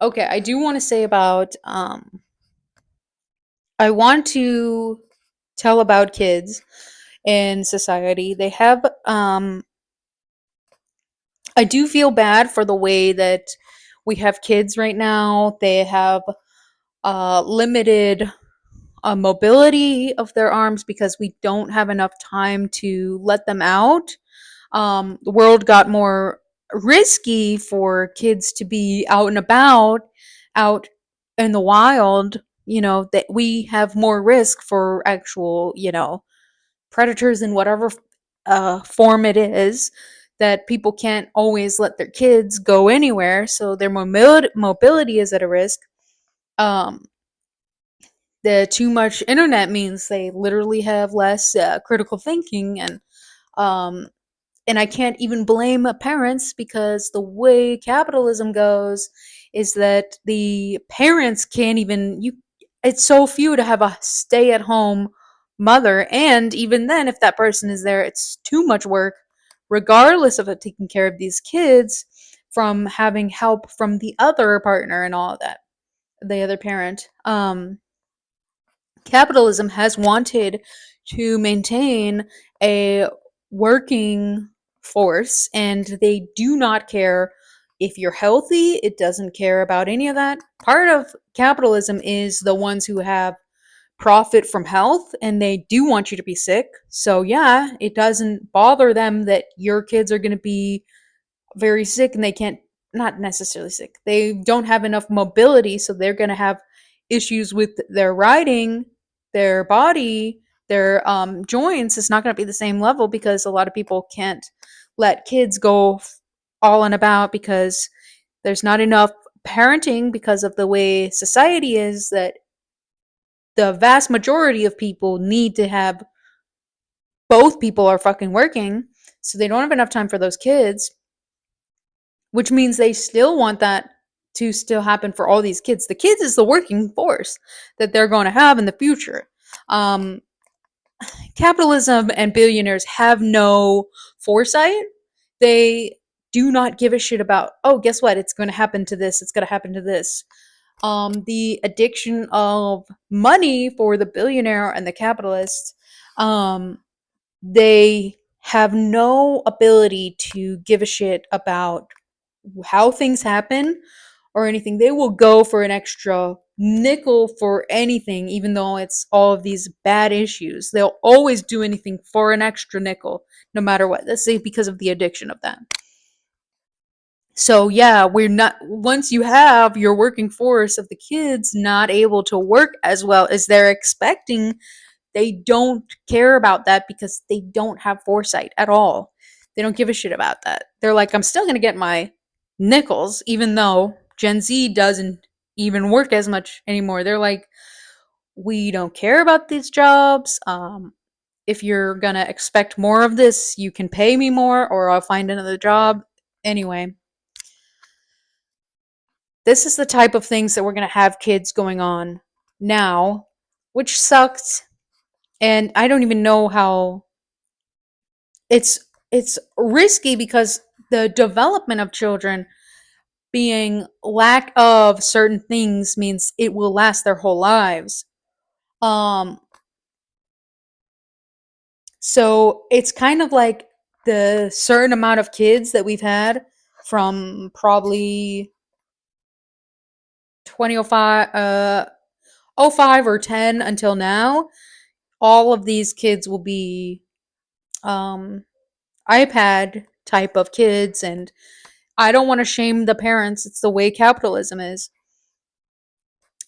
Okay, I do want to say about I want to tell about kids in society. They have I do feel bad for the way that we have kids right now. They have limited mobility of their arms because we don't have enough time to let them out. The world got more risky for kids to be out and about, out in the wild. That we have more risk for actual, predators in whatever form it is. That people can't always let their kids go anywhere, so their mobility is at a risk. Um, the too much internet means they literally have less critical thinking, um, and I can't even blame parents because the way capitalism goes is that the parents can't even you it's so few to have a stay-at-home mother, and even then if that person is there it's too much work regardless of it taking care of these kids from having help from the other partner and all of that, the other parent. Capitalism has wanted to maintain a working force, and they do not care if you're healthy. It doesn't care about any of that. Part of capitalism is the ones who have profit from health, and they do want you to be sick. So yeah, it doesn't bother them that your kids are going to be very sick and they can't, not necessarily sick, they don't have enough mobility, so they're going to have issues with their riding, their body, their joints is not going to be the same level because a lot of people can't let kids go all and about because there's not enough parenting because of the way society is, that the vast majority of people need to have both people are fucking working, so they don't have enough time for those kids, which means they still want that to still happen for all these kids. The kids is the working force that they're going to have in the future. Um, Capitalism and billionaires have no foresight. They do not give a shit about, oh, guess what? It's going to happen to this. It's going to happen to this. The addiction of money for the billionaire and the capitalist, um, they have no ability to give a shit about how things happen or anything. They will go for an extra nickel for anything, even though it's all of these bad issues. They'll always do anything for an extra nickel, no matter what. Let's say because of the addiction of that. So yeah, we're not, once you have your working force of the kids not able to work as well as they're expecting, they don't care about that because they don't have foresight at all. They don't give a shit about that. They're like, I'm still gonna get my nickels, even though Gen Z doesn't even work as much anymore. They're like, we don't care about these jobs. If you're gonna expect more of this, you can pay me more, or I'll find another job. Anyway, this is the type of things that we're gonna have kids going on now, which sucks. And I don't even know how it's risky because the development of children being lack of certain things means it will last their whole lives. Um so it's kind of like the certain amount of kids that we've had from probably 2005 05 or 10 until now, all of these kids will be um iPad type of kids, and I don't want to shame the parents. It's the way capitalism is.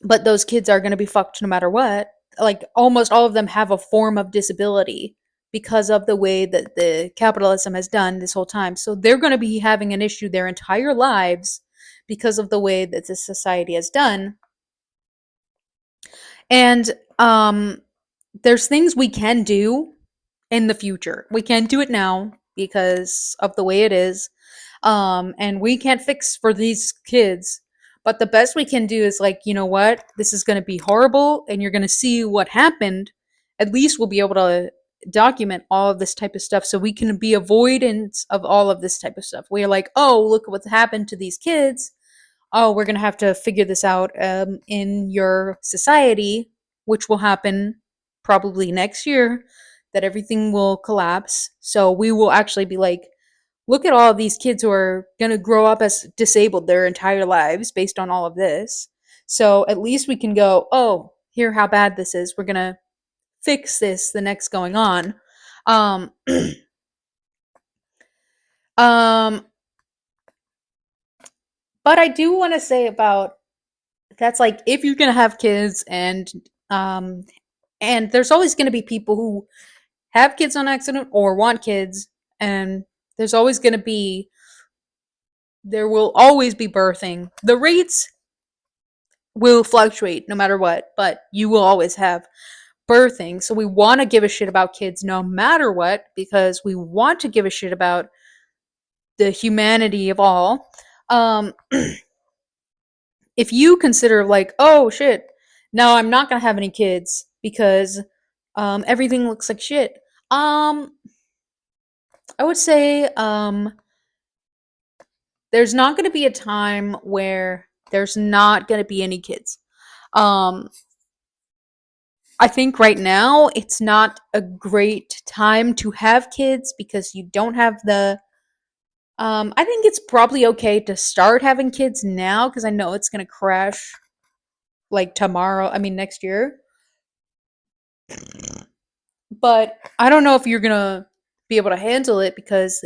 But those kids are going to be fucked no matter what. Like almost all of them have a form of disability because of the way that the capitalism has done this whole time. So they're going to be having an issue their entire lives because of the way that the society has done. And there's things we can do in the future. We can't do it now because of the way it is. And we can't fix for these kids. But the best we can do is like, you know what? This is going to be horrible and you're going to see what happened. At least we'll be able to document all of this type of stuff so we can be avoidance of all of this type of stuff. We're like, oh, look what's happened to these kids. oh, we're going to have to figure this out in your society, which will happen probably next year, that everything will collapse. So we will actually be like, look at all of these kids who are going to grow up as disabled their entire lives based on all of this. So at least we can go, oh, here how bad this is. We're going to fix this the next going on. Um, um, but I do want to say about that's like if you're going to have kids um, and there's always going to be people who have kids on accident or want kids, and there's always going to be there will always be birthing. The rates will fluctuate no matter what, but you will always have birthing. So we want to give a shit about kids no matter what because we want to give a shit about the humanity of all. Um, if you consider like, oh shit, now I'm not gonna have any kids because everything looks like shit. Um, I would say there's not gonna be a time where there's not gonna be any kids. Um, I think right now it's not a great time to have kids because you don't have the I think it's probably okay to start having kids now because I know it's gonna crash like tomorrow, I mean next year. But I don't know if you're gonna be able to handle it because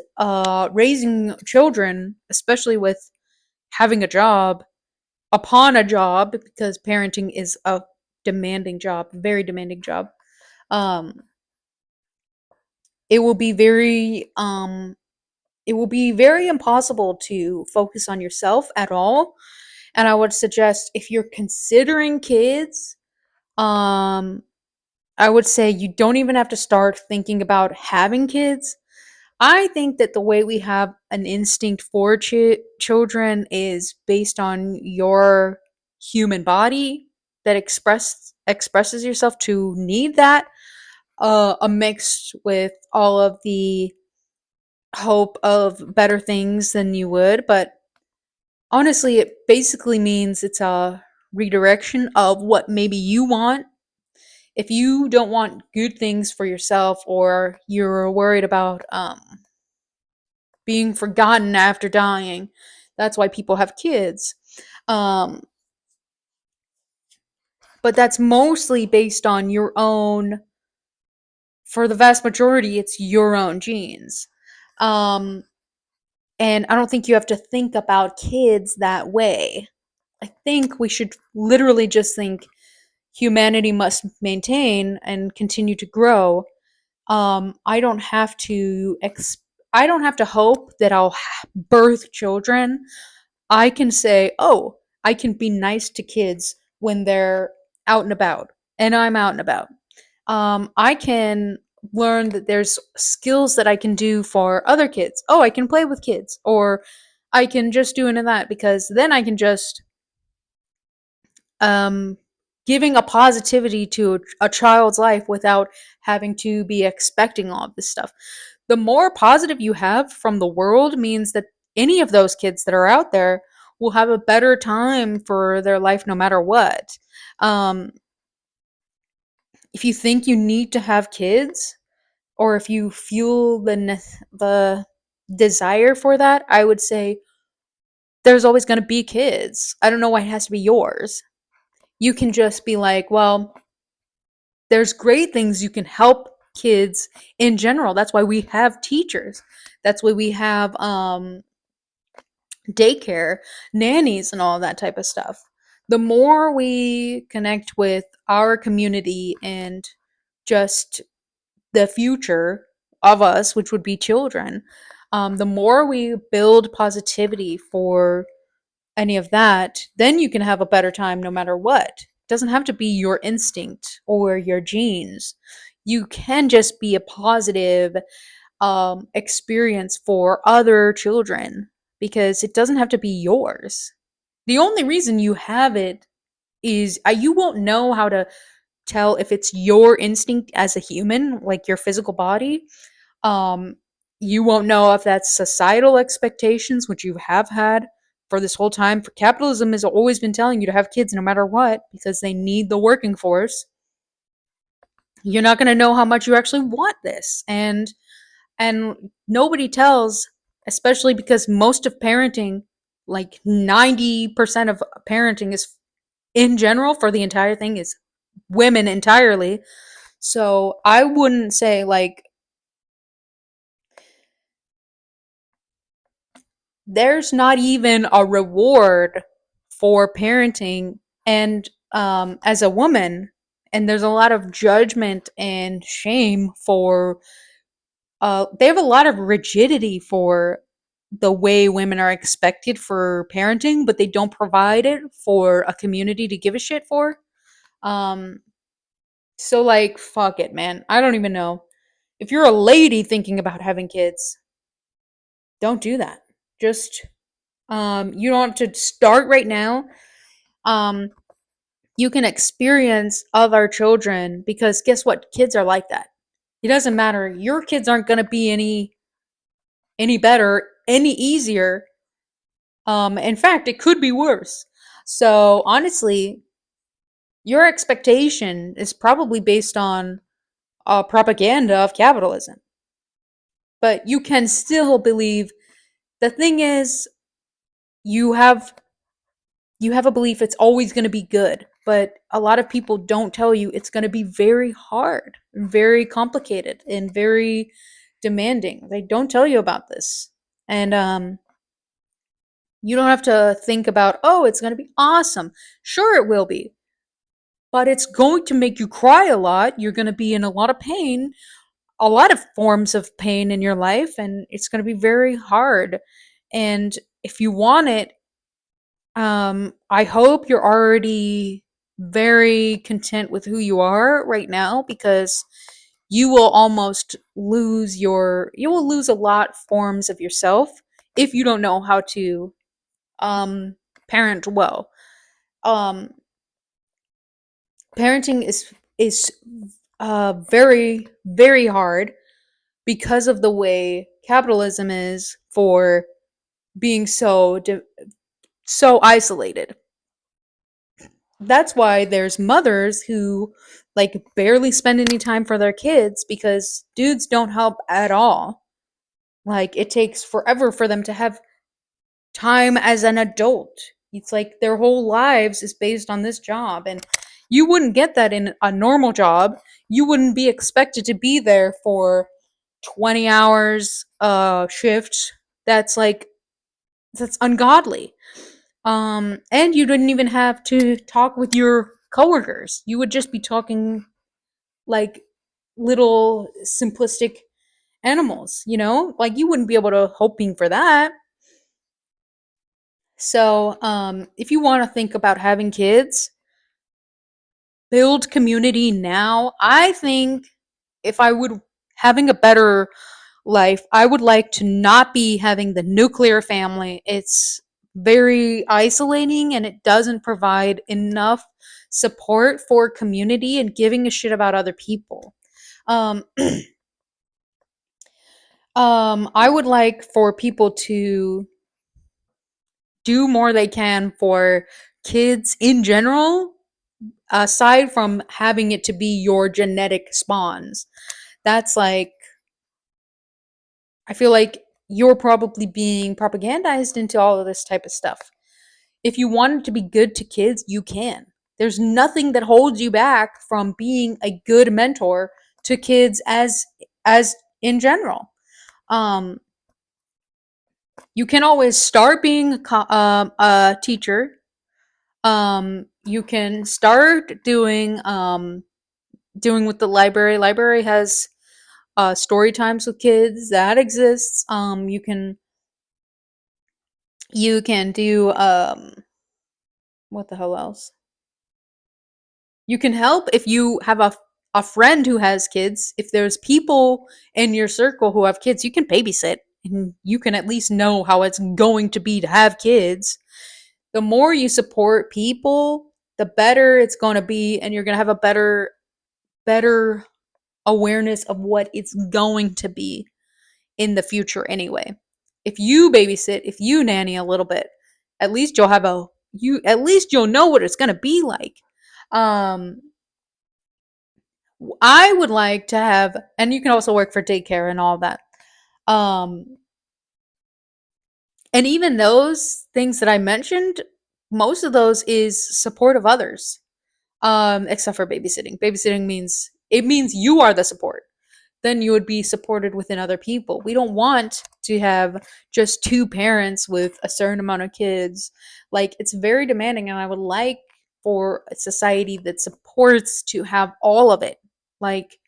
raising children, especially with having a job upon a job, because parenting is a demanding job, very demanding job. Um, it will be very impossible to focus on yourself at all. And I would suggest if you're considering kids, um, I would say you don't even have to start thinking about having kids. I think that the way we have an instinct for children is based on your human body that expresses yourself to need that, a mixed with all of the hope of better things than you would. But honestly, it basically means it's a redirection of what maybe you want. If you don't want good things for yourself or you're worried about being forgotten after dying, that's why people have kids. Um, but that's mostly based on your own, for the vast majority, it's your own genes. Um, and I don't think you have to think about kids that way. I think we should literally just think humanity must maintain and continue to grow. I don't have to I don't have to hope that I'll birth children. I can say, "Oh, I can be nice to kids when they're out and about." And I'm out and about. I can learn that there's skills that I can do for other kids. Oh, I can play with kids, or I can just do into that because then I can just um, giving a positivity to a child's life without having to be expecting all of this stuff. The more positive you have from the world means that any of those kids that are out there will have a better time for their life no matter what. Um, if you think you need to have kids, or if you feel the desire for that, I would say there's always going to be kids. I don't know why it has to be yours. You can just be like, well, there's great things you can help kids in general. That's why we have teachers. That's why we have daycare, nannies, and all that type of stuff. The more we connect with our community and just the future of us, which would be children, the more we build positivity for any of that, then you can have a better time no matter what. It doesn't have to be your instinct or your genes. You can just be a positive experience for other children because it doesn't have to be yours. The only reason you have it is you won't know how to tell if it's your instinct as a human, like your physical body. Um, you won't know if that's societal expectations, which you have had for this whole time. Capitalism has always been telling you to have kids no matter what because they need the working force. You're not going to know how much you actually want this. And nobody tells, especially because most of parenting, like 90% of parenting is in general for the entire thing is women entirely. So I wouldn't say like there's not even a reward for parenting and as a woman, and there's a lot of judgment and shame for they have a lot of rigidity for the way women are expected for parenting, but they don't provide it for a community to give a shit for. Um, so like, fuck it, man. I don't even know. If you're a lady thinking about having kids, don't do that. Just you don't have to start right now. Um, you can experience other children because guess what? Kids are like that. It doesn't matter. Your kids aren't gonna be any better, any easier. In fact, it could be worse. So honestly, your expectation is probably based on propaganda of capitalism. But you can still believe. The thing is, you have you have a belief it's always going to be good, but a lot of people don't tell you it's going to be very hard, very complicated, and very demanding. They don't tell you about this. And you don't have to think about, oh, it's going to be awesome. Sure, it will be, but it's going to make you cry a lot. You're going to be in a lot of pain, a lot of forms of pain in your life, and it's going to be very hard. And if you want it, I hope you're already very content with who you are right now because you will almost you will lose a lot forms of yourself if you don't know how to parent well. Um Parenting is very very hard because of the way capitalism is for being so isolated. That's why there's mothers who like barely spend any time for their kids because dudes don't help at all. Like it takes forever for them to have time as an adult. It's like their whole lives is based on this job, and you wouldn't get that in a normal job. You wouldn't be expected to be there for 20 hours shift. That's like that's ungodly. And you didn't even have to talk with your coworkers. You would just be talking like little simplistic animals, you know? Like you wouldn't be able to hoping for that. So, if you want to think about having kids, build community now. I think if I would having a better life, I would like to not be having the nuclear family. It's very isolating and it doesn't provide enough support for community and giving a shit about other people. Um, I would like for people to do more they can for kids in general, aside from having it to be your genetic spawns. That's like I feel like you're probably being propagandized into all of this type of stuff. If you want to be good to kids, you can. There's nothing that holds you back from being a good mentor to kids as in general. Um, you can always start being a teacher. You can start doing with the library. Library has story times with kids that exists. You can do what the hell else? You can help if you have a friend who has kids. If there's people in your circle who have kids, you can babysit and you can at least know how it's going to be to have kids. The more you support people, the better it's going to be and you're going to have a better awareness of what it's going to be in the future anyway. If you babysit, if you nanny a little bit, At least you'll have a you at least you'll know what it's going to be like. Um I would like to have, and you can also work for daycare and all that. Um and even those things that I mentioned, most of those is support of others. Except for babysitting. Babysitting means you are the support. Then you would be supported within other people. We don't want to have just two parents with a certain amount of kids. Like, it's very demanding, and I would like for a society that supports to have all of it. Like,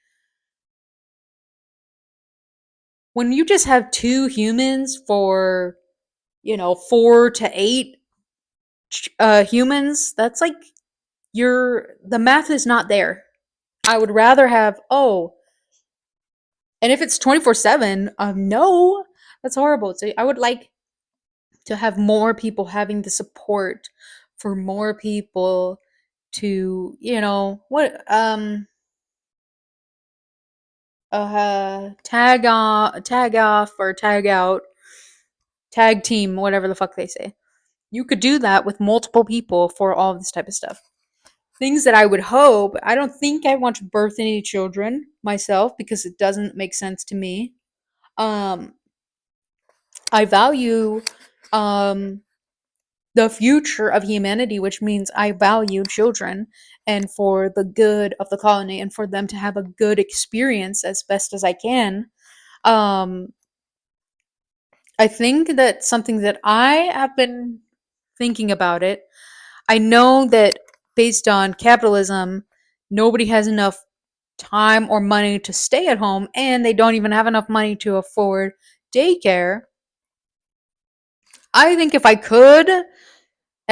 when you just have two humans for, 4 to 8 humans, that's like the math is not there. I would rather have, and if it's 24/7, no, that's horrible. So I would like to have more people having the support for more people to, tag off or tag out, tag team, whatever the fuck they say. You could do that with multiple people for all this type of stuff. Things that I would hope, I don't think I want to birth any children myself because it doesn't make sense to me. Um, I value um, the future of humanity, which means I value children and for the good of the colony and for them to have a good experience as best as I can. Um, I think that something that I have been thinking about it, I know that based on capitalism, nobody has enough time or money to stay at home, and they don't even have enough money to afford daycare. I think if I could, and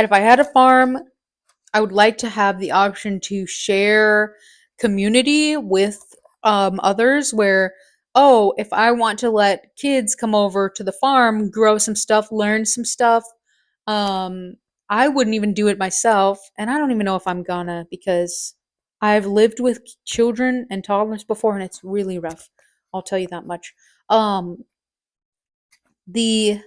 if I had a farm, I would like to have the option to share community with others where, if I want to let kids come over to the farm, grow some stuff, learn some stuff, um, I wouldn't even do it myself. And I don't even know if I'm gonna because I've lived with children and toddlers before and it's really rough. I'll tell you that much. Um, the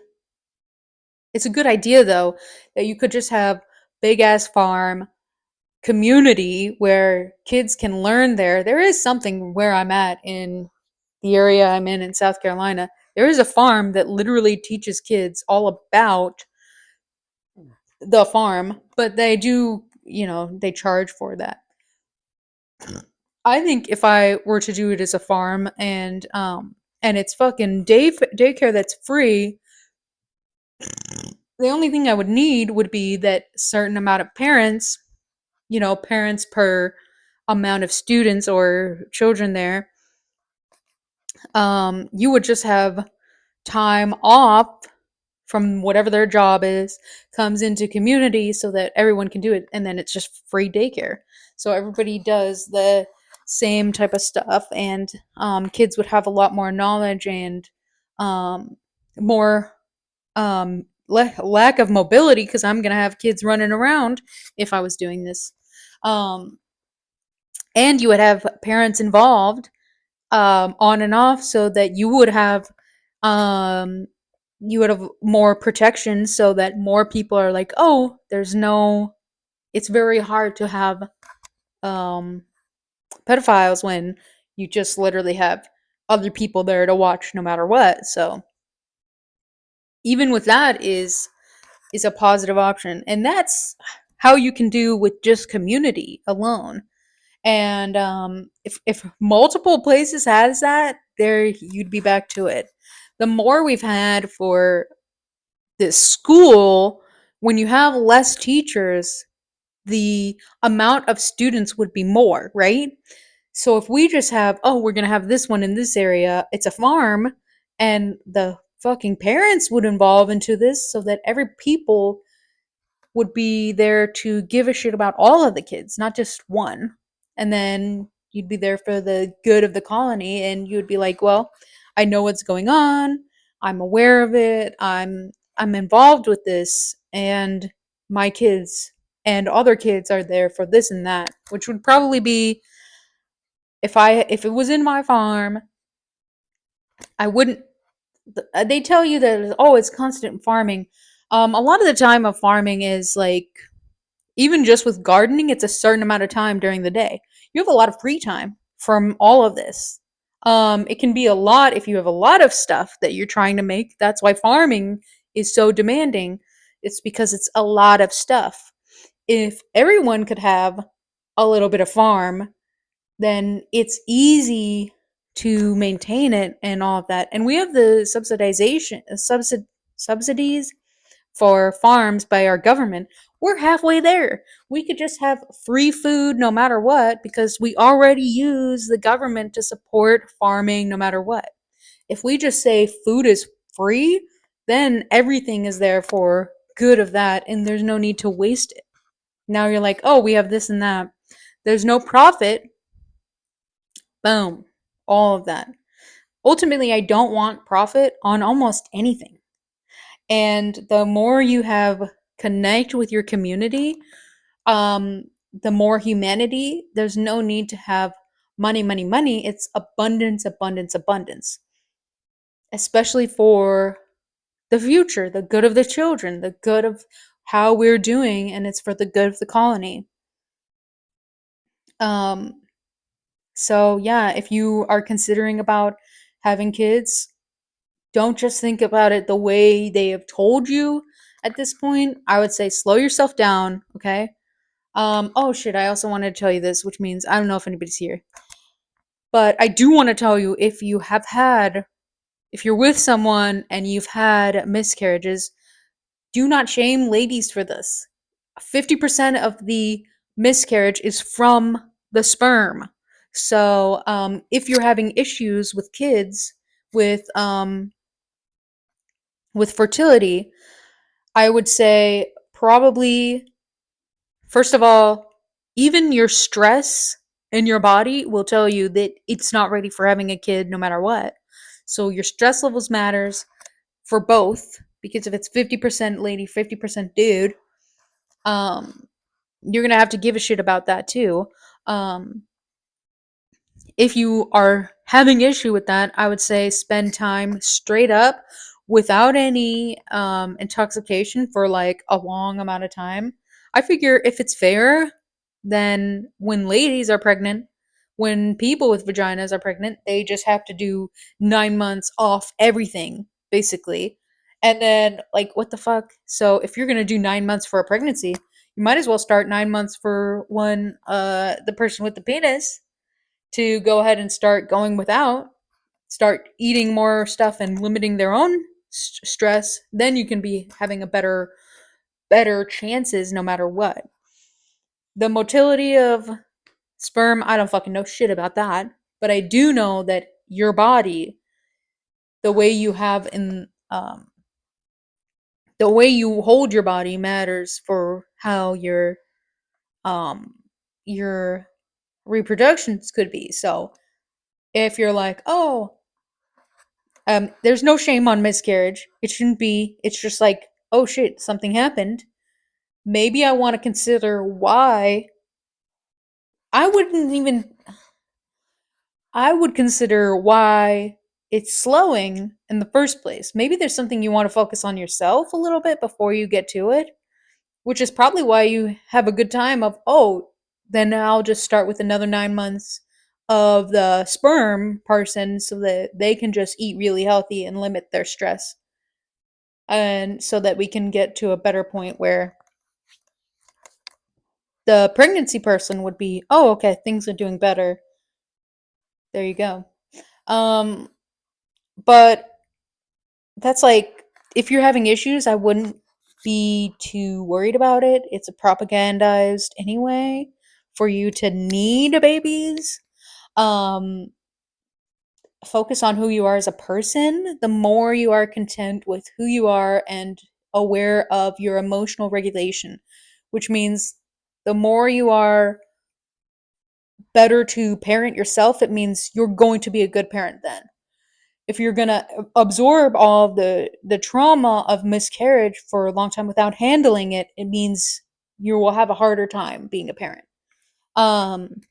it's a good idea though that you could just have big ass farm community where kids can learn there. There is something where I'm at in the area I'm in South Carolina. There is a farm that literally teaches kids all about the farm, but they do, they charge for that. I think if I were to do it as a farm and it's fucking daycare that's free, the only thing I would need would be that certain amount of parents, parents per amount of students or children there, you would just have time off from whatever their job is, comes into community so that everyone can do it, and then it's just free daycare. So everybody does the same type of stuff, and kids would have a lot more knowledge and um, more lack of mobility because I'm gonna have kids running around if I was doing this. Um, and you would have parents involved on and off so that um, you would have more protection so that more people are like, oh, it's very hard to have um, pedophiles when you just literally have other people there to watch no matter what. So even with that is a positive option, and that's how you can do with just community alone. And if multiple places has that, there you'd be back to it. The more we've had for this school, when you have less teachers, the amount of students would be more, right? So if we just have, we're going to have this one in this area, it's a farm, and the fucking parents would involve into this so that every people would be there to give a shit about all of the kids, not just one. And then you'd be there for the good of the colony and you would be like, well, I know what's going on. I'm aware of it. I'm involved with this and my kids and other kids are there for this and that, which would probably be if it was in my farm, I wouldn't they tell you that it's constant farming. A lot of the time of farming is like, even just with gardening, it's a certain amount of time during the day. You have a lot of free time from all of this. It can be a lot if you have a lot of stuff that you're trying to make. That's why farming is so demanding. It's because it's a lot of stuff. If everyone could have a little bit of farm, then it's easy to maintain it and all of that. And we have the subsidies for farms by our government. We're halfway there. We could just have free food no matter what because we already use the government to support farming no matter what. If we just say food is free, then everything is there for good of that and there's no need to waste it. Now you're like, "Oh, we have this and that." There's no profit. Boom. All of that. Ultimately, I don't want profit on almost anything. And the more you have connect with your community, the more humanity. There's no need to have money, money, money. It's abundance, abundance, abundance. Especially for the future, the good of the children, the good of how we're doing, and it's for the good of the colony. Um, so yeah, if you are considering about having kids, don't just think about it the way they have told you at this point. I would say slow yourself down, okay? Oh shit, I also wanted to tell you this, which means I don't know if anybody's here. But I do want to tell you, if you're with someone and you've had miscarriages, do not shame ladies for this. 50% of the miscarriage is from the sperm. So, if you're having issues with kids, with um, with fertility, I would say probably, first of all, even your stress in your body will tell you that it's not ready for having a kid no matter what. So your stress levels matters for both, because if it's 50% lady, 50% dude, um you're going to have to give a shit about that too. Um if you are having issue with that, I would say spend time straight up without any intoxication for like a long amount of time. I figure if it's fair, then when ladies are pregnant, when people with vaginas are pregnant, they just have to do 9 months off everything, basically. And then, like, what the fuck? So, if you're gonna do 9 months for a pregnancy, you might as well start 9 months for the person with the penis to go ahead and start going without, start eating more stuff and limiting their own stress. Then you can be having a better chances no matter what. The motility of sperm, I don't fucking know shit about that, but I do know that your body, the way you have in the way you hold your body matters for how um your reproductions could be. So if you're like, oh, there's no shame on miscarriage. It shouldn't be. It's just like, oh shit, something happened. Maybe I want to consider why. I wouldn't even. I would consider why it's slowing in the first place. Maybe there's something you want to focus on yourself a little bit before you get to it, which is probably why you have a good time of, oh, then I'll just start with another 9 months of the sperm person so that they can just eat really healthy and limit their stress. And so that we can get to a better point where the pregnancy person would be, oh, okay, things are doing better. There you go. Um, but that's like, if you're having issues, I wouldn't be too worried about it. It's a propagandized anyway for you to need babies. Um, Focus on who you are as a person. The more you are content with who you are and aware of your emotional regulation, which means the more you are better to parent yourself, it means you're going to be a good parent then. If you're going to absorb all of the trauma of miscarriage for a long time without handling it, it means you will have a harder time being a parent. Um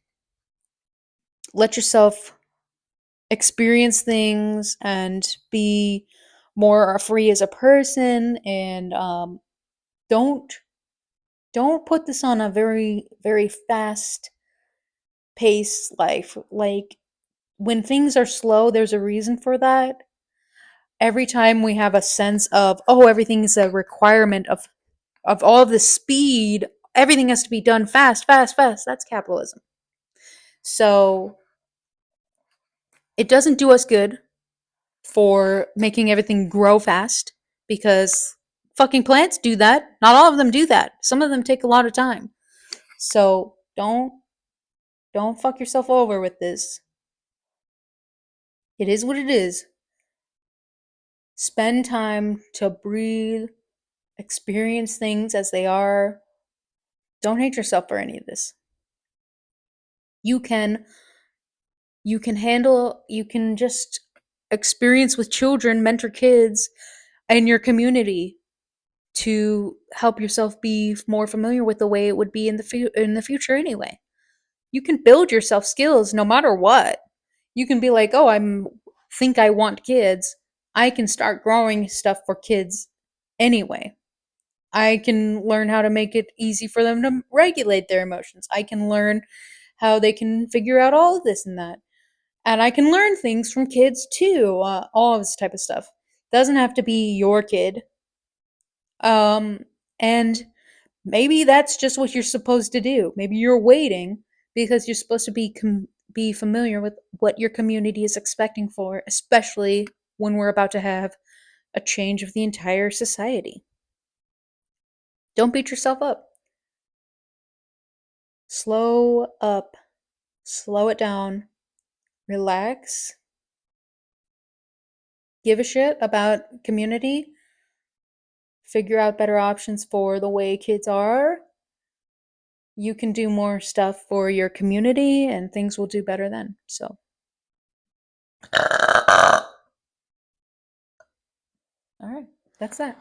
let yourself experience things and be more free as a person, and don't don't put this on a very very fast pace life. Like, when things are slow, there's a reason for that. Every time we have a sense of, oh, everything is a requirement of all of the speed, everything has to be done fast, fast, fast. That's capitalism. So it doesn't do us good for making everything grow fast, because fucking plants do that. Not all of them do that. Some of them take a lot of time. So don't fuck yourself over with this. It is what it is. Spend time to breathe, experience things as they are. Don't hate yourself for any of this. You can you can just experience with children, mentor kids in your community to help yourself be more familiar with the way it would be in the future anyway. You can build yourself skills no matter what. You can be like, "Oh, I want kids. I can start growing stuff for kids anyway. I can learn how to make it easy for them to regulate their emotions. I can learn how they can figure out all of this and that. And I can learn things from kids too, all of this type of stuff. Doesn't have to be your kid. And maybe that's just what you're supposed to do. Maybe you're waiting because you're supposed to be familiar with what your community is expecting for, especially when we're about to have a change of the entire society. Don't beat yourself up. Slow up. Slow it down. Relax. Give a shit about community. Figure out better options for the way kids are. You can do more stuff for your community and things will do better then. So, all right, that's that.